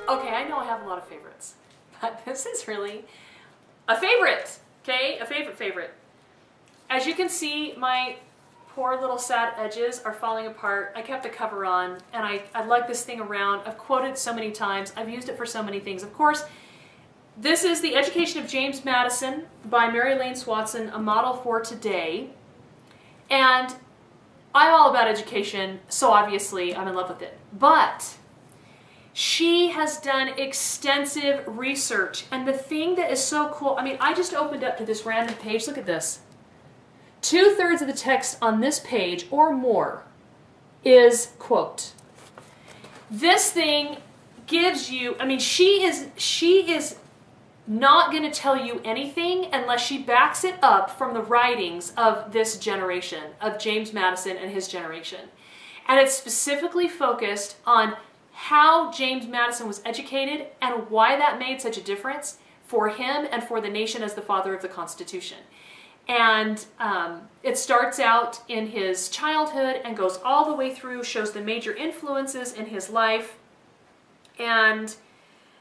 Okay, I know I have a lot of favorites, but this is really a favorite, okay? A favorite. As you can see, my poor little sad edges are falling apart. I kept a cover on, and I lug this thing around. I've quoted so many times. I've used it for so many things. Of course, this is The Education of James Madison by Mary-Elaine Swanson, a model for today. And I'm all about education, so obviously I'm in love with it. But she has done extensive research, and the thing that is so cool, I mean, I just opened up to this random page. Look at this. 2/3 of the text on this page or more is quote. This thing gives you, I mean, she is not going to tell you anything unless she backs it up from the writings of this generation, of James Madison and his generation. And it's specifically focused on how James Madison was educated and why that made such a difference for him and for the nation as the father of the Constitution. And it starts out in his childhood and goes all the way through, shows the major influences in his life. And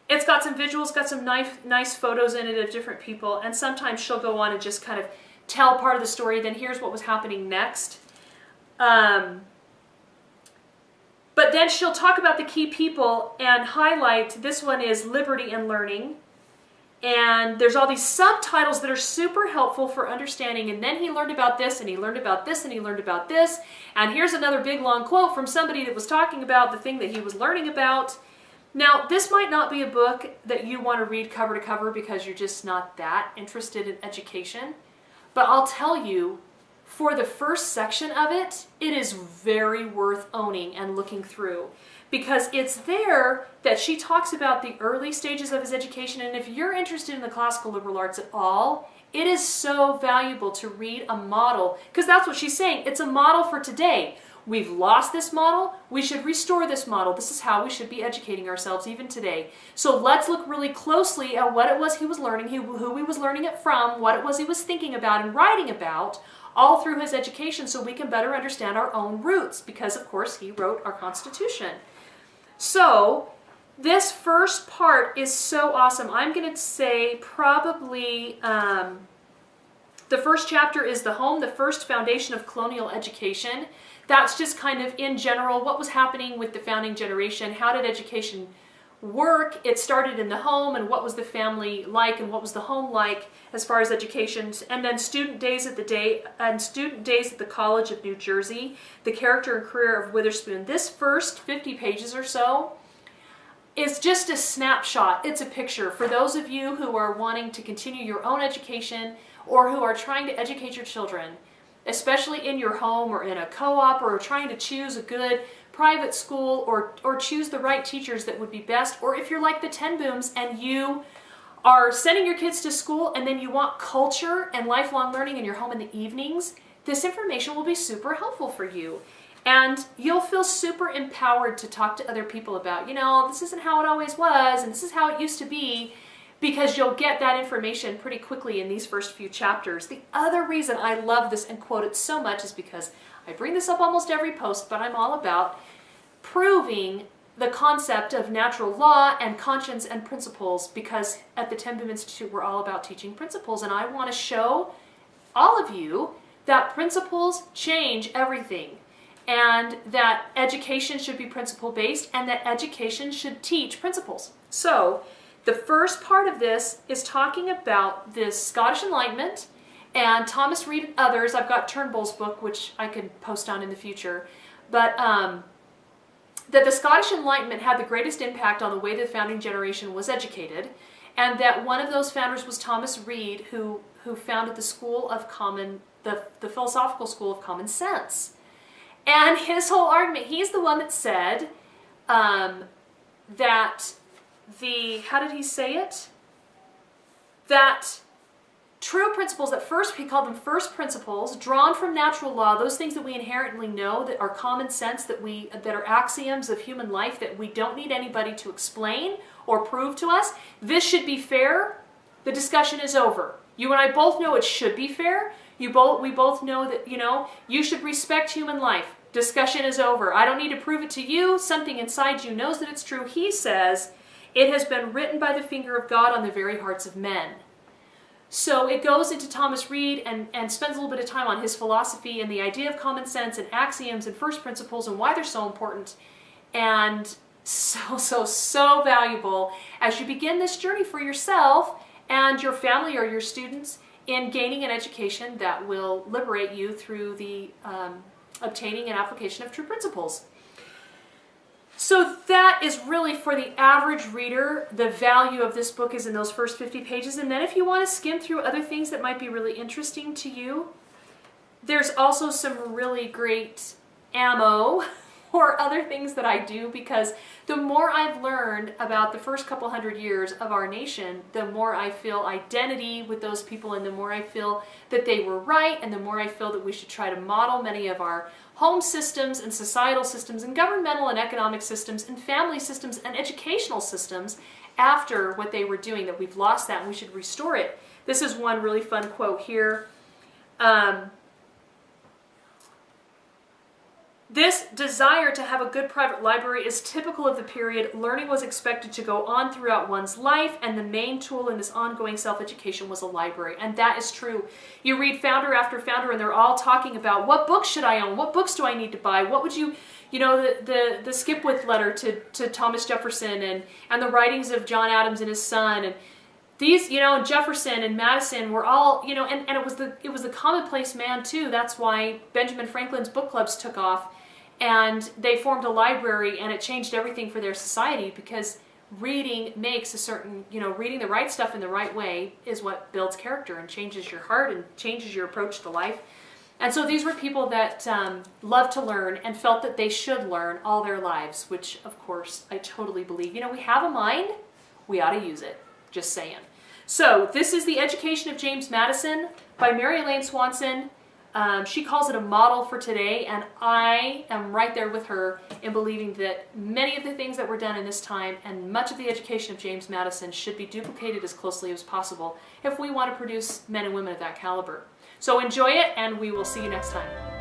it's got some visuals, got some nice photos in it of different people. And sometimes she'll go on and just kind of tell part of the story. Then here's what was happening next. But then she'll talk about the key people and highlight, this one is Liberty and Learning. And there's all these subtitles that are super helpful for understanding. And then he learned about this, and he learned about this, and he learned about this. And here's another big long quote from somebody that was talking about the thing that he was learning about. Now, this might not be a book that you want to read cover to cover because you're just not that interested in education. But I'll tell you, for the first section of it, it is very worth owning and looking through. Because it's there that she talks about the early stages of his education. And if you're interested in the classical liberal arts at all, it is so valuable to read a model. Because that's what she's saying. It's a model for today. We've lost this model. We should restore this model. This is how we should be educating ourselves even today. So let's look really closely at what it was he was learning, who he was learning it from, what it was he was thinking about and writing about, all through his education, so we can better understand our own roots. Because, of course, he wrote our Constitution. So this first part is so awesome. I'm going to say probably the first chapter is the home, the first foundation of colonial education. That's just kind of in general what was happening with the founding generation. How did education work? It started in the home, and what was the family like, and what was the home like as far as education. And then student days at the College of New Jersey, the character and career of Witherspoon. This first 50 pages or so is just a snapshot. It's a picture for those of you who are wanting to continue your own education or who are trying to educate your children, especially in your home or in a co-op, or trying to choose a good private school or choose the right teachers that would be best. Or if you're like the Ten Booms and you are sending your kids to school and then you want culture and lifelong learning in your home in the evenings, this information will be super helpful for you. And you'll feel super empowered to talk to other people about, you know, this isn't how it always was and this is how it used to be, because you'll get that information pretty quickly in these first few chapters. The other reason I love this and quote it so much is because I bring this up almost every post, but I'm all about proving the concept of natural law and conscience and principles, because at the Ten Boom Institute we're all about teaching principles, and I want to show all of you that principles change everything, and that education should be principle-based, and that education should teach principles. So the first part of this is talking about this Scottish Enlightenment and Thomas Reid and others. I've got Turnbull's book, which I could post on in the future, but that the Scottish Enlightenment had the greatest impact on the way the founding generation was educated, and that one of those founders was Thomas Reid, who founded the School of the Philosophical School of Common Sense. And his whole argument, he's the one that said that how did he say it? That true principles, that first, he called them first principles, drawn from natural law, those things that we inherently know, that are common sense, that are axioms of human life, that we don't need anybody to explain or prove to us. This should be fair. The discussion is over. You and I both know it should be fair. We both know that, you know, you should respect human life. Discussion is over. I don't need to prove it to you. Something inside you knows that it's true. He says It has been written by the finger of God on the very hearts of men. So it goes into Thomas Reid and spends a little bit of time on his philosophy and the idea of common sense and axioms and first principles and why they're so important. And so valuable as you begin this journey for yourself and your family or your students in gaining an education that will liberate you through the obtaining and application of true principles. So that is really for the average reader. The value of this book is in those first 50 pages. And then if you want to skim through other things that might be really interesting to you, there's also some really great ammo or other things that I do, because the more I've learned about the first couple hundred years of our nation, the more I feel identity with those people, and the more I feel that they were right, and the more I feel that we should try to model many of our home systems and societal systems and governmental and economic systems and family systems and educational systems after what they were doing, that we've lost that and we should restore it. This is one really fun quote here. This desire to have a good private library is typical of the period. Learning was expected to go on throughout one's life, and the main tool in this ongoing self-education was a library. And that is true. You read founder after founder, and they're all talking about, what books should I own? What books do I need to buy? What would you know, the Skipwith letter to Thomas Jefferson, and the writings of John Adams and his son, and these, Jefferson and Madison were all, and it was the commonplace man too. That's why Benjamin Franklin's book clubs took off. And they formed a library, and it changed everything for their society, because reading makes a certain, reading the right stuff in the right way is what builds character and changes your heart and changes your approach to life. And so these were people that loved to learn and felt that they should learn all their lives, which of course I totally believe. We have a mind, we ought to use it. Just saying. So this is The Education of James Madison by Mary-Elaine Swanson. She calls it a model for today, and I am right there with her in believing that many of the things that were done in this time and much of the education of James Madison should be duplicated as closely as possible if we want to produce men and women of that caliber. So enjoy it, and we will see you next time.